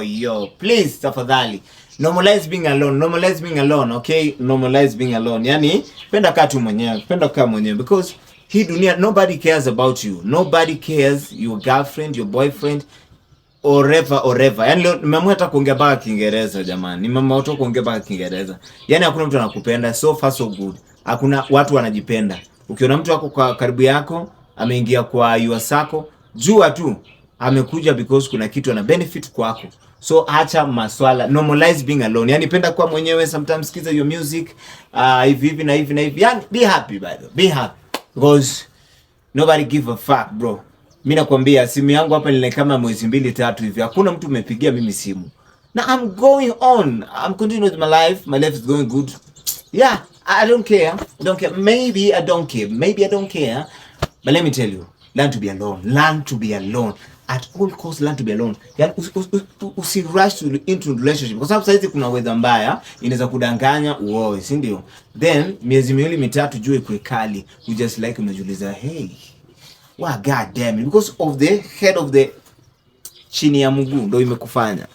Yo, please tafadhali. Normalize being alone. Normalize being alone, okay? Normalize being alone. Yani, penda kaa tu mwenyewe. Penda kaa mwenyewe because hii dunia nobody cares about you. Nobody cares your girlfriend, your boyfriend or ever. Yani leo nimeamua hata kuongea baka Kiingereza jamani. Nimeamua hata kuongea baka Kiingereza. Yani hakuna mtu anakupenda. So far so good. Hakuna watu wanajipenda. Ukiona mtu wako kwa karibu yako, ameingia kwa your circle, jua tu amekuja because kuna kitu ana benefit kwako. So acha maswala, normalize being alone. Yani penda kwa mwenyewe, sometimes sikiza your music, hivi na hivi. Yani be happy by the way. Be happy because nobody give a fuck bro. Mimi nakwambia simu yangu hapa ni kama mwezi 2-3 hivi. Hakuna mtu umepigia mimi simu. Now I'm going on. I'm continuing with my life. My life is going good. Yeah, I don't care. Maybe I don't care. But let me tell you, learn to be alone. Learn to be alone. At all costs, learn to be alone. Yani usirush into relationship. Kwa sababu saizi kuna weather mbaya, inaweza kudanganya uoe, si ndio? Then miezi 2-3 jua iko kali. You just like unajiuliza, hey, wow, god damn it, because of the head of the chini ya mguu ndio imekufanya